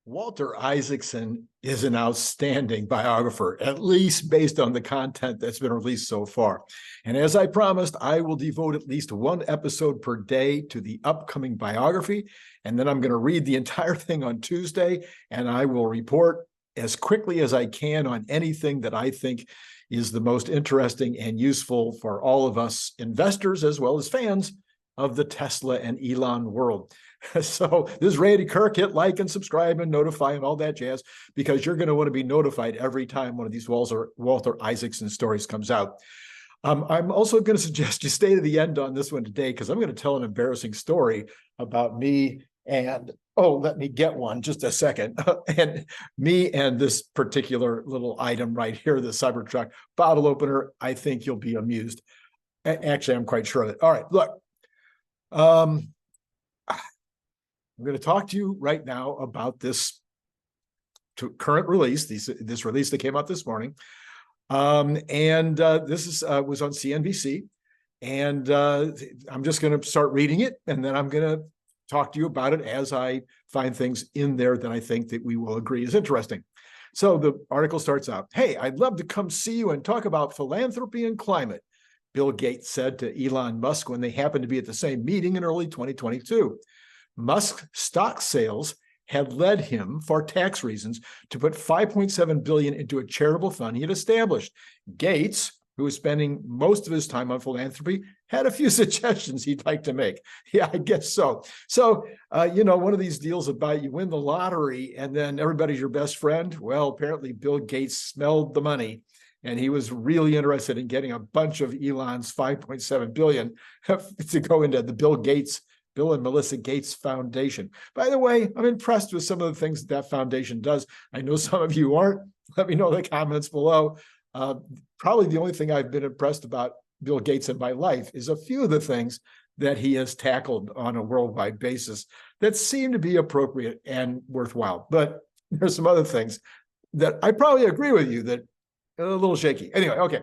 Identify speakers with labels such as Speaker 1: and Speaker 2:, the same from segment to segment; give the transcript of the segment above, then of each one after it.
Speaker 1: Walter Isaacson is an outstanding biographer, at least based on the content that's been released so far. And as I promised, I will devote at least one episode per day to the upcoming biography. And then I'm going to read the entire thing on Tuesday, and I will report as quickly as I can on anything that I think is the most interesting and useful for all of us investors as well as fans of the Tesla and Elon world. So this is Randy Kirk. Hit like and subscribe and notify and all that jazz, because you're going to want to be notified every time one of these Walter Isaacson stories comes out. I'm also going to suggest you stay to the end on this one today, because I'm going to tell an embarrassing story about me and, let me get one just a second. And me and this particular little item right here, the Cybertruck bottle opener. I think you'll be amused. Actually, I'm quite sure of it. All right, look. I'm going to talk to you right now about this current release, this release that came out this morning. This was on CNBC. And I'm just going to start reading it, and then I'm going to talk to you about it as I find things in there that I think that we will agree is interesting. So the article starts out, "Hey, I'd love to come see you and talk about philanthropy and climate," Bill Gates said to Elon Musk when they happened to be at the same meeting in early 2022. Musk's stock sales had led him, for tax reasons, to put $5.7 billion into a charitable fund he had established. Gates, who was spending most of his time on philanthropy, had a few suggestions he'd like to make. Yeah, I guess so. So, one of these deals about you win the lottery and then everybody's your best friend. Well, apparently Bill Gates smelled the money, and he was really interested in getting a bunch of Elon's $5.7 billion to go into the Bill and Melinda Gates Foundation. By the way, I'm impressed with some of the things that foundation does. I know some of you aren't. Let me know in the comments below. Probably the only thing I've been impressed about Bill Gates in my life is a few of the things that he has tackled on a worldwide basis that seem to be appropriate and worthwhile. But there's some other things that I probably agree with you that are a little shaky. Anyway, okay.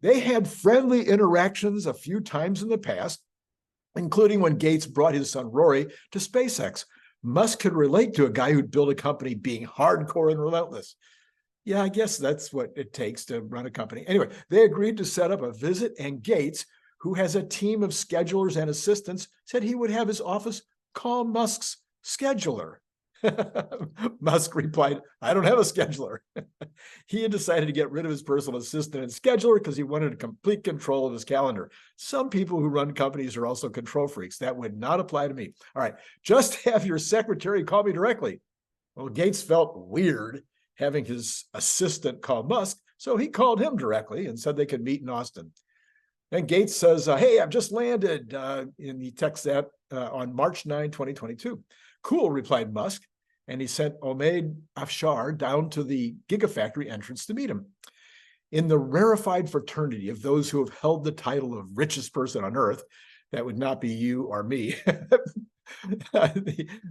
Speaker 1: They had friendly interactions a few times in the past, including when Gates brought his son Rory to SpaceX. Musk could relate to a guy who'd built a company being hardcore and relentless. Yeah, I guess that's what it takes to run a company. Anyway, they agreed to set up a visit, and Gates, who has a team of schedulers and assistants, said he would have his office call Musk's scheduler. Musk replied, "I don't have a scheduler." He had decided to get rid of his personal assistant and scheduler because he wanted complete control of his calendar. Some people who run companies are also control freaks. That would not apply to me. All right, just have your secretary call me directly. Well, Gates felt weird having his assistant call Musk, so he called him directly and said they could meet in Austin. And Gates says, "Hey, I've just landed," in the text that on March 9, 2022. "Cool," replied Musk, and he sent Omid Afshar down to the Gigafactory entrance to meet him. In the rarefied fraternity of those who have held the title of richest person on earth, that would not be you or me,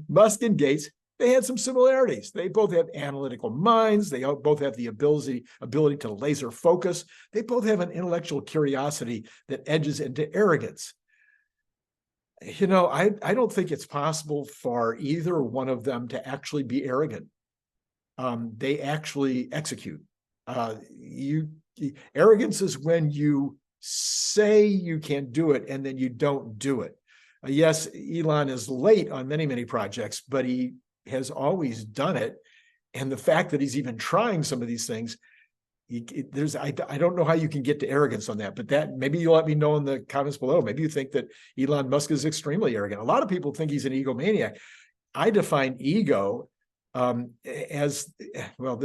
Speaker 1: Musk and Gates, they had some similarities. They both have analytical minds. They both have the ability to laser focus. They both have an intellectual curiosity that edges into arrogance. I don't think it's possible for either one of them to actually be arrogant. They actually execute. Arrogance is when you say you can do it and then you don't do it. Yes, Elon is late on many, many projects, but he has always done it. And the fact that he's even trying some of these things, I don't know how you can get to arrogance on that, but that maybe you'll let me know in the comments below. Maybe you think that Elon Musk is extremely arrogant. A lot of people think he's an egomaniac. I define ego as, well,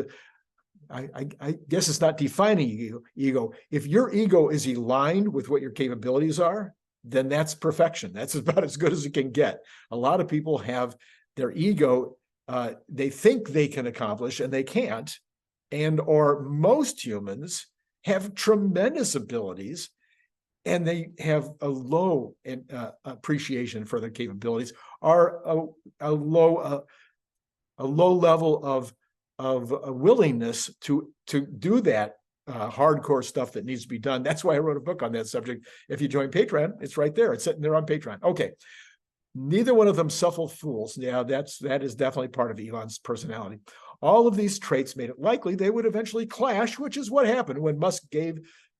Speaker 1: I guess it's not defining ego. If your ego is aligned with what your capabilities are, then that's perfection. That's about as good as it can get. A lot of people have their ego, they think they can accomplish and they can't. Or most humans have tremendous abilities and they have a low appreciation for their capabilities, or a low level of willingness to do that hardcore stuff that needs to be done. That's why I wrote a book on that subject. If you join Patreon, it's right there. It's sitting there on Patreon. Okay. Neither one of them suffered fools. Yeah, that is definitely part of Elon's personality. All of these traits made it likely they would eventually clash, which is what happened when Musk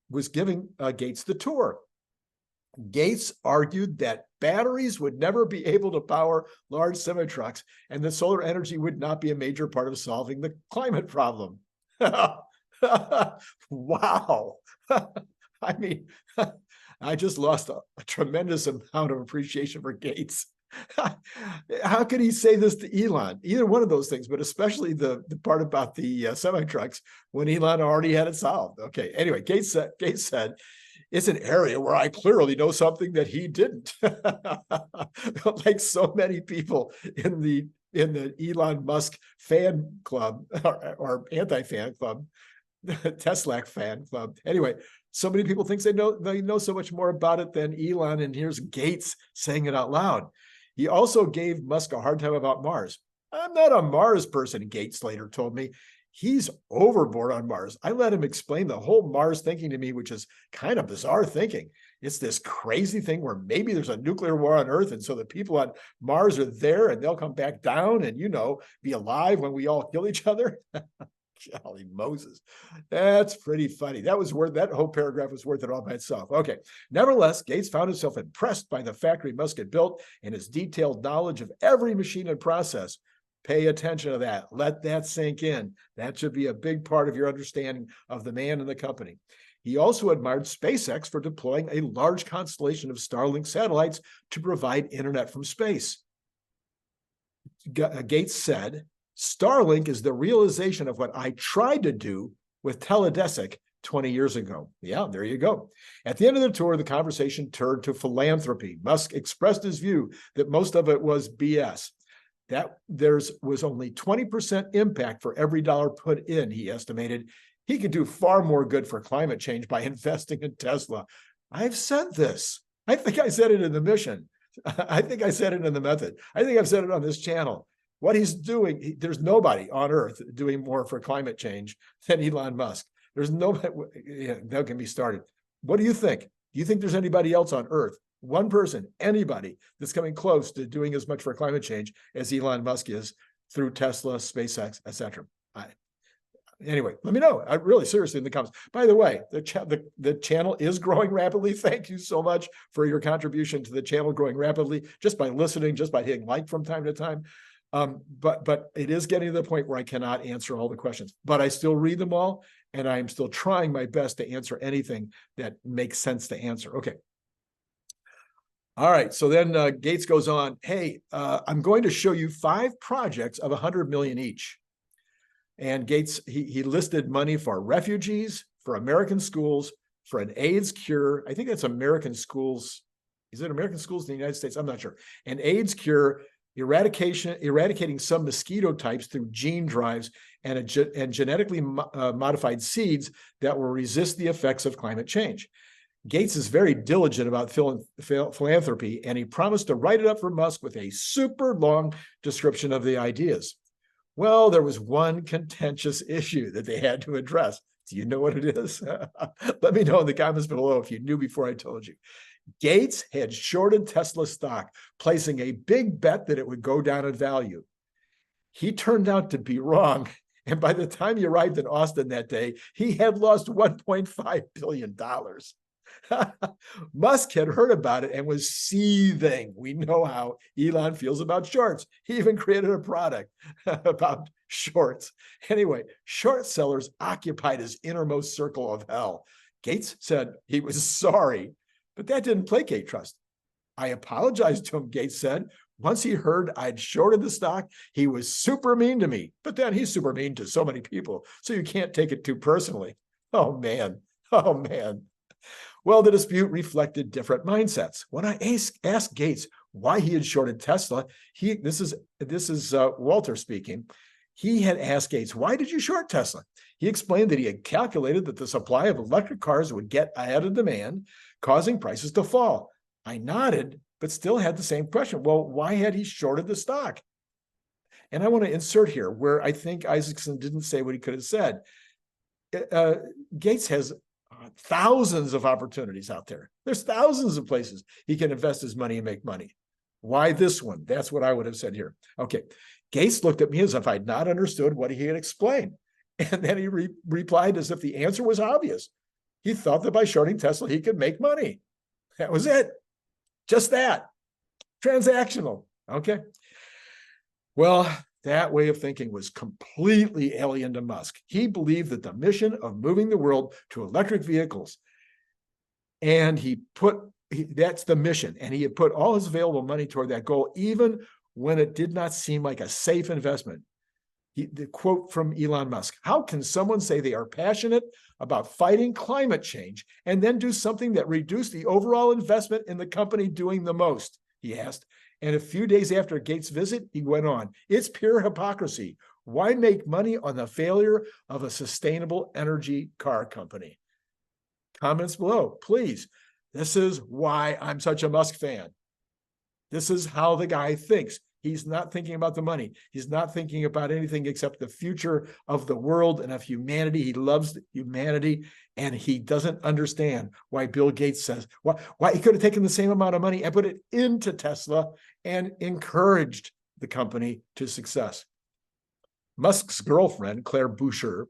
Speaker 1: was giving Gates the tour. Gates argued that batteries would never be able to power large semi-trucks and that solar energy would not be a major part of solving the climate problem. Wow. I mean, I just lost a tremendous amount of appreciation for Gates. How could he say this to Elon? Either one of those things, but especially the part about the semi-trucks when Elon already had it solved. Okay, anyway, Gates said, it's an area where I clearly know something that he didn't. Like so many people in the Elon Musk fan club or anti-fan club, Tesla fan club. Anyway, so many people think they know so much more about it than Elon, and here's Gates saying it out loud. He also gave Musk a hard time about Mars. I'm not a Mars person, Gates later told me. He's overboard on Mars. I let him explain the whole Mars thinking to me, which is kind of bizarre thinking. It's this crazy thing where maybe there's a nuclear war on Earth, and so the people on Mars are there and they'll come back down and, be alive when we all kill each other. Golly Moses. That's pretty funny. That whole paragraph was worth it all by itself. Okay. Nevertheless, Gates found himself impressed by the factory Musk had built and his detailed knowledge of every machine and process. Pay attention to that. Let that sink in. That should be a big part of your understanding of the man and the company. He also admired SpaceX for deploying a large constellation of Starlink satellites to provide internet from space. Gates said, Starlink is the realization of what I tried to do with teledesic 20 years ago. Yeah, there you go. At the end of the tour, the conversation turned to philanthropy. Musk expressed his view that most of it was BS. That there was only 20% impact for every dollar put in, he estimated. He could do far more good for climate change by investing in Tesla. I've said this. I think I said it in the mission. I think I said it in the method. I think I've said it on this channel. What he's doing, there's nobody on Earth doing more for climate change than Elon Musk. There's nobody, that can be started. What do you think? Do you think there's anybody else on Earth, one person, anybody that's coming close to doing as much for climate change as Elon Musk is through Tesla, SpaceX, etc.? Anyway, let me know. I really seriously in the comments. By the way, the channel is growing rapidly. Thank you so much for your contribution to the channel growing rapidly, just by listening, just by hitting like from time to time. But it is getting to the point where I cannot answer all the questions, but I still read them all, and I'm still trying my best to answer anything that makes sense to answer. Okay. All right. So then Gates goes on, hey, I'm going to show you 5 projects of 100 million each. And Gates, he listed money for refugees, for American schools, for an AIDS cure. I think that's American schools. Is it American schools in the United States? I'm not sure. An AIDS cure, eradicating some mosquito types through gene drives, and genetically modified seeds that will resist the effects of climate change. Gates is very diligent about philanthropy, and he promised to write it up for Musk with a super long description of the ideas. Well, there was one contentious issue that they had to address. Do you know what it is? Let me know in the comments below if you knew before I told you. Gates had shorted Tesla stock, placing a big bet that it would go down in value. He turned out to be wrong, and by the time he arrived in Austin that day, he had lost $1.5 billion. Musk had heard about it and was seething. We know how Elon feels about shorts. He even created a product about shorts. Anyway, short sellers occupied his innermost circle of hell. Gates said he was sorry, but that didn't placate trust. I apologized to him, Gates said. Once he heard I'd shorted the stock, he was super mean to me. But then he's super mean to so many people, so you can't take it too personally. Oh, man. Oh, man. Well, the dispute reflected different mindsets. When I asked Gates why he had shorted Tesla, this is Walter speaking. He had asked Gates, why did you short Tesla? He explained that he had calculated that the supply of electric cars would get ahead of demand, causing prices to fall. I nodded, but still had the same question. Well, why had he shorted the stock? And I want to insert here where I think Isaacson didn't say what he could have said. Gates has thousands of opportunities out there. There's thousands of places he can invest his money and make money. Why this one? That's what I would have said here. Okay. Gates looked at me as if I'd not understood what he had explained. And then he replied as if the answer was obvious. He thought that by shorting Tesla, he could make money. That was it. Just that. Transactional. Okay. Well, that way of thinking was completely alien to Musk. He believed that the mission of moving the world to electric vehicles, and that's the mission. And he had put all his available money toward that goal, even when it did not seem like a safe investment. The quote from Elon Musk: how can someone say they are passionate about fighting climate change and then do something that reduced the overall investment in the company doing the most? He asked. And a few days after Gates' visit, he went on, it's pure hypocrisy. Why make money on the failure of a sustainable energy car company? Comments below, please. This is why I'm such a Musk fan. This is how the guy thinks. He's not thinking about the money. He's not thinking about anything except the future of the world and of humanity. He loves humanity, and he doesn't understand why Bill Gates says, why he could have taken the same amount of money and put it into Tesla and encouraged the company to success. Musk's girlfriend, Claire Boucher,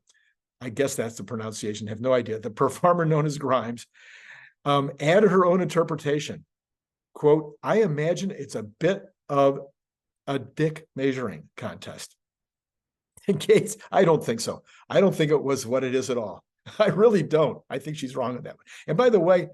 Speaker 1: I guess that's the pronunciation, I have no idea, the performer known as Grimes, added her own interpretation. Quote, I imagine it's a bit of a dick measuring contest. And Gates, I don't think so. I don't think it was what it is at all. I really don't. I think she's wrong on that one. And by the way,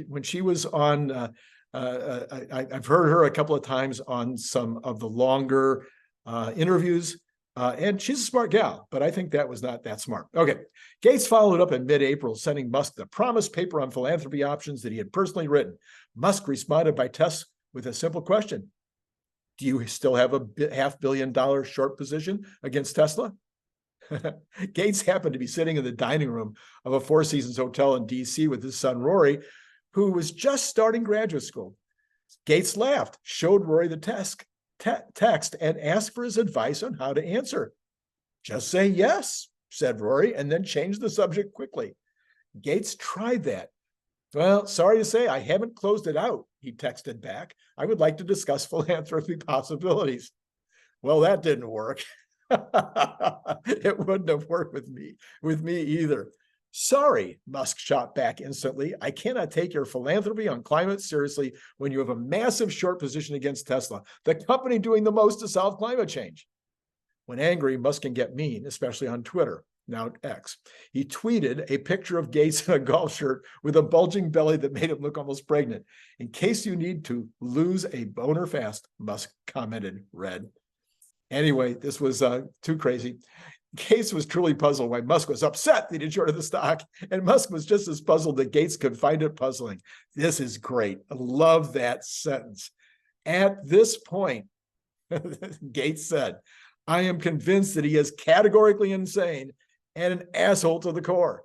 Speaker 1: when she was on, I've heard her a couple of times on some of the longer interviews, and she's a smart gal, but I think that was not that smart. Okay. Gates followed up in mid-April, sending Musk the promised paper on philanthropy options that he had personally written. Musk responded by text with a simple question. Do you still have a $500 million short position against Tesla? Gates happened to be sitting in the dining room of a Four Seasons hotel in DC with his son, Rory, who was just starting graduate school. Gates laughed, showed Rory the text, and asked for his advice on how to answer. Just say yes, said Rory, and then changed the subject quickly. Gates tried that. Well, sorry to say, I haven't closed it out, he texted back. I would like to discuss philanthropy possibilities. Well, that didn't work. It wouldn't have worked with me either. Sorry, Musk shot back instantly. I cannot take your philanthropy on climate seriously when you have a massive short position against Tesla, the company doing the most to solve climate change. When angry, Musk can get mean, especially on Twitter, now X. He tweeted a picture of Gates in a golf shirt with a bulging belly that made him look almost pregnant. In case you need to lose a boner fast, Musk commented, red. Anyway, this was too crazy. Gates was truly puzzled why Musk was upset that he shorted the stock, and Musk was just as puzzled that Gates could find it puzzling. This is great. I love that sentence. At this point, Gates said, I am convinced that he is categorically insane and an asshole to the core.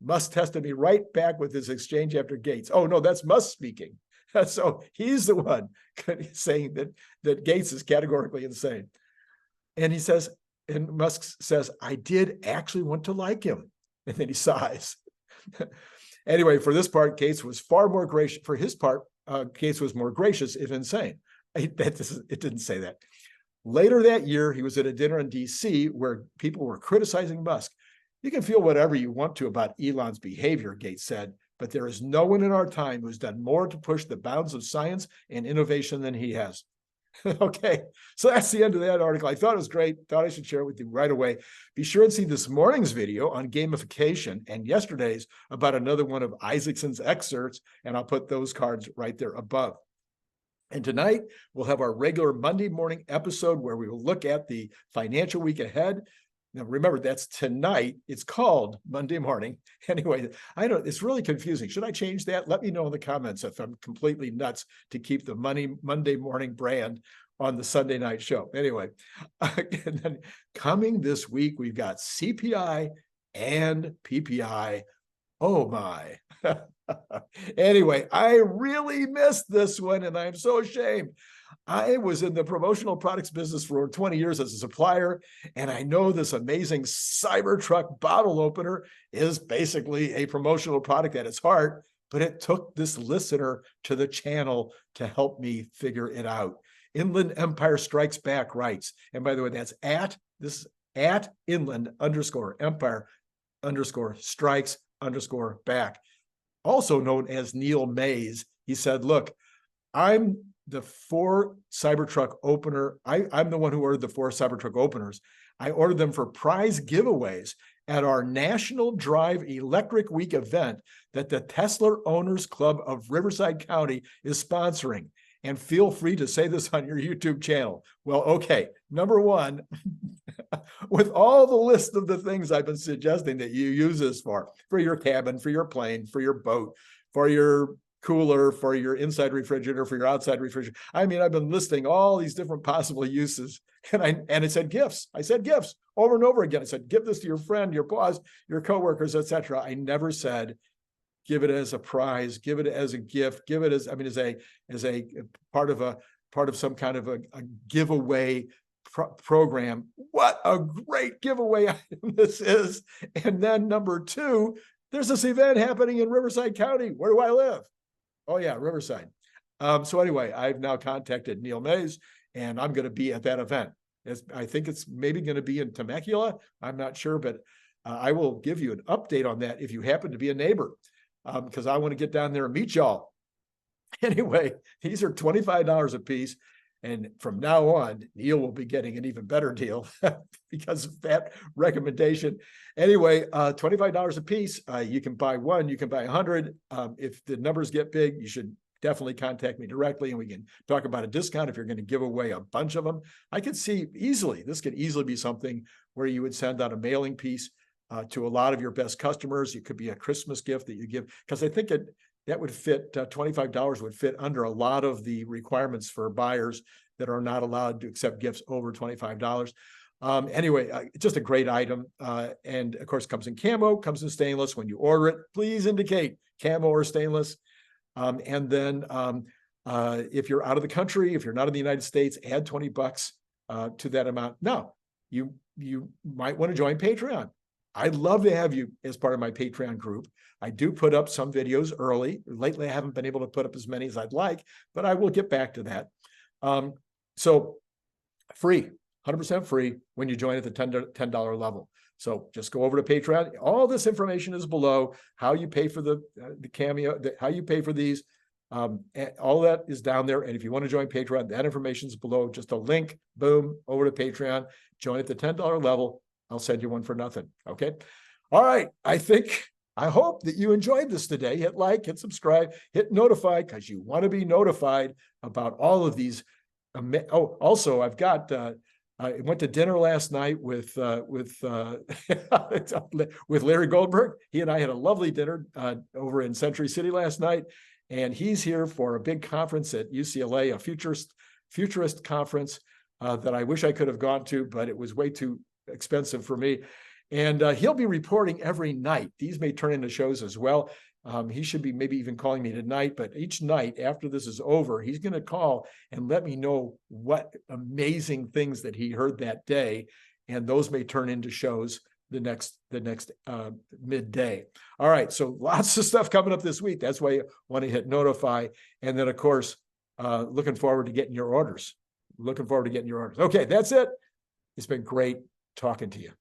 Speaker 1: Musk tested me right back with his exchange after Gates. Oh, no, that's Musk speaking. So he's the one saying that Gates is categorically insane. And he says, and Musk says, I did actually want to like him. And then he sighs. Anyway, for this part, Gates was far more gracious. For his part, Gates was more gracious, if insane. It didn't say that. Later that year, he was at a dinner in DC where people were criticizing Musk. You can feel whatever you want to about Elon's behavior, Gates said, but there is no one in our time who's done more to push the bounds of science and innovation than he has. Okay, so that's the end of that article. I thought it was great. Thought I should share it with you right away. Be sure and see this morning's video on gamification and yesterday's about another one of Isaacson's excerpts, and I'll put those cards right there above. And tonight, we'll have our regular Monday morning episode where we will look at the financial week ahead. Now, remember, that's tonight. It's called Monday morning. Anyway, I know it's really confusing. Should I change that? Let me know in the comments if I'm completely nuts to keep the Monday morning brand on the Sunday night show. Anyway, and then coming this week, we've got CPI and PPI. Oh, my. Anyway, I really missed this one, and I'm so ashamed. I was in the promotional products business for over 20 years as a supplier, and I know this amazing Cybertruck bottle opener is basically a promotional product at its heart, but it took this listener to the channel to help me figure it out. Inland Empire Strikes Back writes, and by the way, that's at Inland _ Empire _ Strikes _ Back, also known as Neil Mays. He said, look, I'm the 4 Cybertruck opener. I'm the one who ordered the 4 Cybertruck openers. I ordered them for prize giveaways at our National Drive Electric Week event that the Tesla Owners Club of Riverside County is sponsoring. And feel free to say this on your YouTube channel. Well, okay, number one, with all the list of the things I've been suggesting that you use this for your cabin, for your plane, for your boat, for your cooler, for your inside refrigerator, for your outside refrigerator. I mean, I've been listing all these different possible uses, and it said gifts. I said gifts over and over again. I said, give this to your friend, your boss, your coworkers, etc. I never said give it as a prize, give it as a gift, give it as a part of some kind of a giveaway program. What a great giveaway item this is. And then number 2, there's this event happening in Riverside County. Where do I live? Oh yeah, Riverside. So anyway, I've now contacted Neil Mays, and I'm going to be at that event. I think it's maybe going to be in Temecula. I'm not sure, but I will give you an update on that if you happen to be a neighbor, because I want to get down there and meet y'all. Anyway, these are $25 a piece. And from now on, Neil will be getting an even better deal because of that recommendation. Anyway, $25 a piece. You can buy 1, you can buy 100. If the numbers get big, you should definitely contact me directly, and we can talk about a discount if you're going to give away a bunch of them. I could see this could easily be something where you would send out a mailing piece to a lot of your best customers. It could be a Christmas gift that you give, because I think that would fit, $25 would fit under a lot of the requirements for buyers that are not allowed to accept gifts over $25. Anyway, just a great item. And of course, comes in camo, comes in stainless. When you order it, please indicate camo or stainless. And then if you're out of the country, if you're not in the United States, add $20 to that amount. Now, you might want to join Patreon. I'd love to have you as part of my Patreon group. I do put up some videos early. Lately, I haven't been able to put up as many as I'd like, but I will get back to that. So free, 100% free when you join at the $10 level. So just go over to Patreon. All this information is below. How you pay for the Cameo, how you pay for these. All that is down there. And if you want to join Patreon, that information is below. Just a link, boom, over to Patreon. Join at the $10 level. I'll send you one for nothing. Okay. All right. I hope that you enjoyed this today. Hit like, hit subscribe, hit notify, because you want to be notified about all of these. Also, I've got, I went to dinner last night with Larry Goldberg. He and I had a lovely dinner over in Century City last night. And he's here for a big conference at UCLA, a futurist conference that I wish I could have gone to, but it was way too expensive for me. And he'll be reporting every night. These may turn into shows as well. He should be maybe even calling me tonight, but each night after this is over, he's going to call and let me know what amazing things that he heard that day. And those may turn into shows the next midday. All right. So lots of stuff coming up this week. That's why you want to hit notify. And then of course, looking forward to getting your orders. Okay. That's it. It's been great talking to you.